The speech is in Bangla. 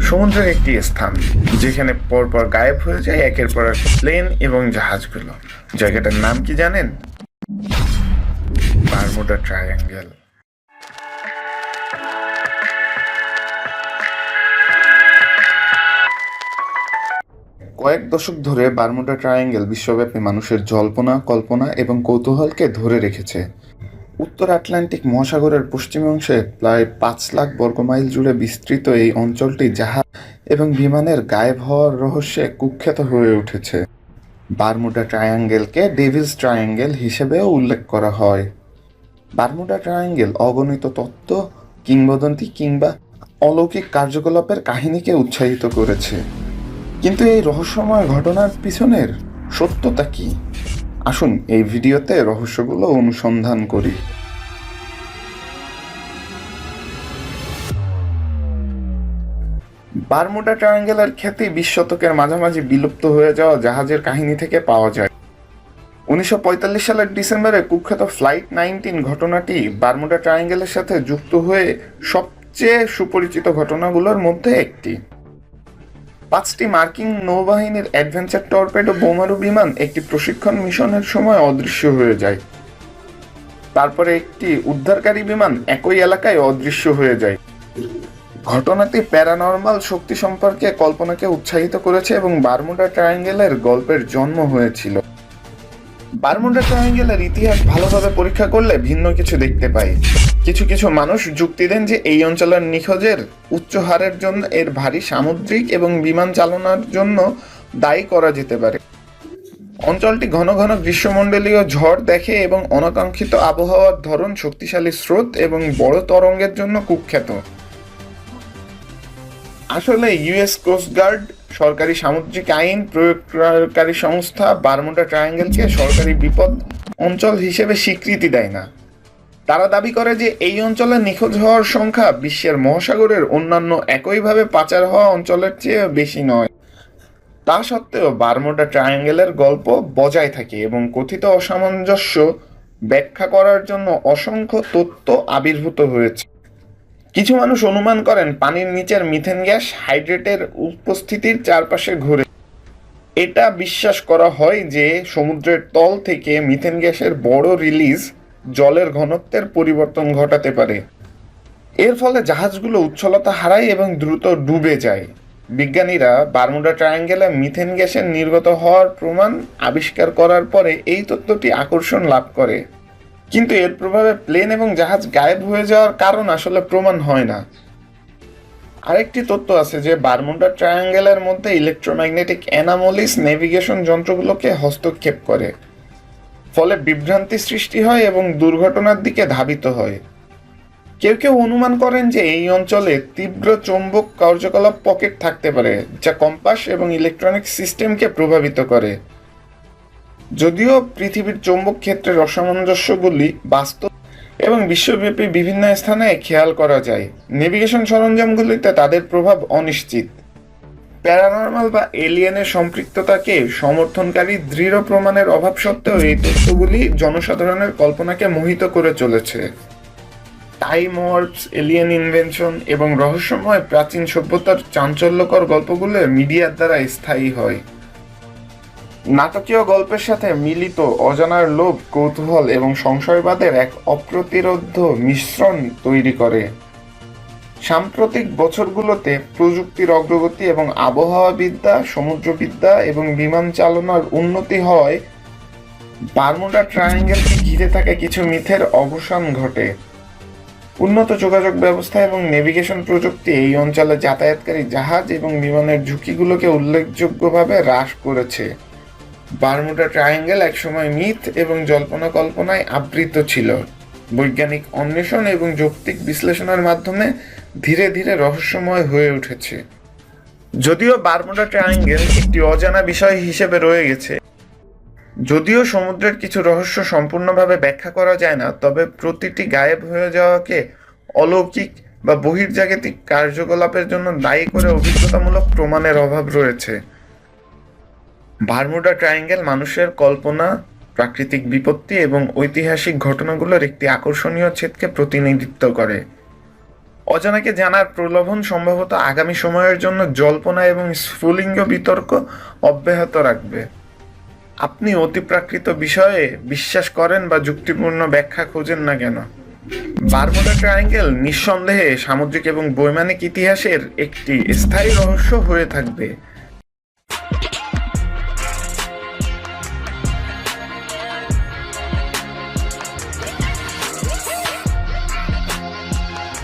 সমুদ্রের একটি স্থান যেখানে পরপর গায়েব হয়ে যায় একের পর এক প্লেন এবং জাহাজগুলো। জায়গাটার নাম কি জানেন? Bermuda triangle. কয়েক দশক ধরে বারমুডা ট্রায়াঙ্গেল বিশ্বব্যাপী মানুষের জল্পনা, কল্পনা এবং কৌতূহলকে ধরে রেখেছে। উত্তর আটলান্টিক মহাসাগরের পশ্চিম অংশে প্রায় 5 লাখ বর্গমাইল জুড়ে বিস্তৃত এই অঞ্চলটি জাহাজ এবং বিমানের গায়েব হওয়ার রহস্যে কুখ্যাত হয়ে উঠেছে। বারমুডা ট্রায়াঙ্গেলকে ডেভিলস ট্রায়াঙ্গেল হিসেবেও উল্লেখ করা হয়। বারমুডা ট্রায়াঙ্গেল অগণিত তত্ত্ব, কিংবদন্তি কিংবা অলৌকিক কার্যকলাপের কাহিনীকে উৎসাহিত করেছে। কিন্তু এই রহস্যময় ঘটনার পিছনের সত্যতা কি? আসুন এই ভিডিওতে রহস্যগুলো অনুসন্ধান করি। বারমুডা ট্রায়াঙ্গেলের খ্যাতি 20 শতকের মাঝামাঝি বিলুপ্ত হয়ে যাওয়া জাহাজের কাহিনী থেকে পাওয়া যায়। 1945 সালের ডিসেম্বরে কুখ্যাত ফ্লাইট 19 ঘটনাটি বারমুডা ট্রায়াঙ্গেলের সাথে যুক্ত হয়ে সবচেয়ে সুপরিচিত ঘটনাগুলোর মধ্যে একটি। 5টি মার্কিন নৌবাহিনীর অ্যাডভেঞ্চার টর্পেডো বোমারু বিমান একটি প্রশিক্ষণ মিশনের সময় অদৃশ্য হয়ে যায়। তারপরে একটি উদ্ধারকারী বিমান একই এলাকায় অদৃশ্য হয়ে যায়। ঘটনাটি প্যারানর্মাল শক্তি সম্পর্কে কল্পনাকে উৎসাহিত করেছে এবং বারমুডা ট্রায়াঙ্গেলের গল্পের জন্ম হয়েছিল। বারমুডা ট্রায়াঙ্গেলের ইতিহাস ভালোভাবে পরীক্ষা করলে ভিন্ন কিছু দেখতে পাই। কিছু কিছু মানুষ যুক্তি দেন যে এই অঞ্চলের নিখোঁজের উচ্চ হারের জন্য এর ভারী সামুদ্রিক এবং বিমান চালনার জন্য দায়ী করা যেতে পারে। অঞ্চলটি ঘন ঘন গ্রীষ্মমণ্ডলীয় ঝড় দেখে এবং অনাকাঙ্ক্ষিত আবহাওয়ার ধরন, শক্তিশালী স্রোত এবং বড় তরঙ্গের জন্য কুখ্যাত। আসলে ইউএস কোস্টগার্ড, সরকারি সামুদ্রিক আইন প্রয়োগকারী সংস্থা বারমুডা ট্রায়াঙ্গেলকে সরকারি বিপদ অঞ্চল হিসেবে স্বীকৃতি দেয় না। তারা দাবি করে যে এই অঞ্চলে নিখোঁজ হওয়ার সংখ্যা বিশ্বের মহাসাগরের অন্যান্য একইভাবে পাচার হওয়া অঞ্চলের চেয়ে বেশি নয়। তা সত্ত্বেও বারমুডা ট্রায়াঙ্গেলের গল্প বজায় থাকে এবং কথিত অসামঞ্জস্য ব্যাখ্যা করার জন্য অসংখ্য তথ্য আবির্ভূত হয়েছে। কিছু মানুষ অনুমান করেন পানির নিচের মিথেন গ্যাস হাইড্রেটের উপস্থিতির চারপাশে ঘুরে। এটা বিশ্বাস করা হয় যে সমুদ্রের তল থেকে মিথেন গ্যাসের বড় রিলিজ জলের ঘনত্বের পরিবর্তন ঘটাতে পারে। এর ফলে জাহাজগুলো উচ্ছলতা হারায় এবং দ্রুত ডুবে যায়। বিজ্ঞানীরা বারমুডা ট্রায়াঙ্গেলে মিথেন গ্যাসের নির্গত হওয়ার প্রমাণ আবিষ্কার করার পরে এই তত্ত্বটি আকর্ষণ লাভ করে। কিন্তু এর প্রভাবে প্লেন এবং জাহাজ গায়েব হয়ে যাওয়ার কারণ আসলে প্রমাণ হয় না। আরেকটি তত্ত্ব আছে যে বারমুডা ট্রায়াঙ্গেলের মধ্যে ইলেকট্রোম্যাগনেটিক অ্যানামলিস নেভিগেশন যন্ত্রগুলোকে হস্তক্ষেপ করে, ফলে বিভ্রান্তি সৃষ্টি হয় এবং দুর্ঘটনার দিকে ধাবিত হয়। কেউ কেউ অনুমান করেন যে এই অঞ্চলে তীব্র চৌম্বক কার্যকলাপ পকেট থাকতে পারে যা কম্পাস এবং ইলেকট্রনিক সিস্টেমকে প্রভাবিত করে। যদিও পৃথিবীর চৌম্বক ক্ষেত্রের অসামঞ্জস্যগুলি বাস্তব এবং বিশ্বব্যাপী বিভিন্ন স্থানে খেয়াল করা যায়, নেভিগেশন সরঞ্জামগুলিতে তাদের প্রভাব অনিশ্চিত। প্যারানর্মাল বা এলিয়েনের সম্পৃক্ততাকে সমর্থনকারী দৃঢ় প্রমাণের অভাব সত্ত্বেও এই তথ্যগুলি জনসাধারণের কল্পনাকে মোহিত করে চলেছে। টাইম ওয়ার্পস, এলিয়েন ইনভেনশন এবং রহস্যময় প্রাচীন সভ্যতার চাঞ্চল্যকর গল্পগুলো মিডিয়ার দ্বারা স্থায়ী হয়। নাটকীয় গল্পের সাথে মিলিত অজানার লোভ, কৌতূহল এবং সংশয়বাদের এক অপ্রতিরোধ্য মিশ্রণ তৈরি করে। সাম্প্রতিক বছরগুলোতে প্রযুক্তির অগ্রগতি এবং আবহাওয়াবিদ্যা, সমুদ্রবিদ্যা এবং বিমান চালনার উন্নতি হওয়ায় বারমুডা ট্রায়াঙ্গেলকে ঘিরে থাকা কিছু মিথের অবসান ঘটে। উন্নত যোগাযোগ ব্যবস্থা এবং নেভিগেশন প্রযুক্তি এই অঞ্চলে যাতায়াতকারী জাহাজ এবং বিমানের ঝুঁকিগুলোকে উল্লেখযোগ্যভাবে হ্রাস করেছে। বারমুডা ট্রায়াঙ্গেল একসময় মিথ এবং জল্পনা কল্পনায় আবৃত ছিল। বৈজ্ঞানিক অন্বেষণ এবং যৌক্তিক বিশ্লেষণের মাধ্যমে ধীরে ধীরে রহস্যময় হয়ে উঠেছে। যদিও বারমুডা ট্রায়াঙ্গেল একটি অজানা বিষয় হিসেবে রয়ে গেছে, যদিও সমুদ্রের কিছু রহস্য সম্পূর্ণভাবে ব্যাখ্যা করা যায় না, তবে প্রতিটি গায়েব হয়ে যাওয়াকে অলৌকিক বা বহির্জাগতিক কার্যকলাপের জন্য দায়ী করে অভিজ্ঞতামূলক প্রমাণের অভাব রয়েছে। বারমুডা ট্রায়াঙ্গেল মানুষের কল্পনা, প্রাকৃতিক বিপত্তি এবং ঐতিহাসিক ঘটনাগুলোর একটি আকর্ষণীয় ছেদকে প্রতিনিধিত্ব করে। অজানাকে জানার প্রলোভন সম্ভবত আগামী সময়ের জন্য জল্পনা এবং স্ফুলিঙ্গ বিতর্ক অব্যাহত রাখবে। আপনি অতিপ্রাকৃত বিষয়ে বিশ্বাস করেন বা যুক্তিপূর্ণ ব্যাখ্যা খোঁজেন না কেন, বারমুডা ট্রায়াঙ্গেল নিঃসন্দেহে সামুদ্রিক এবং বৈমানিক ইতিহাসের একটি স্থায়ী রহস্য হয়ে থাকবে।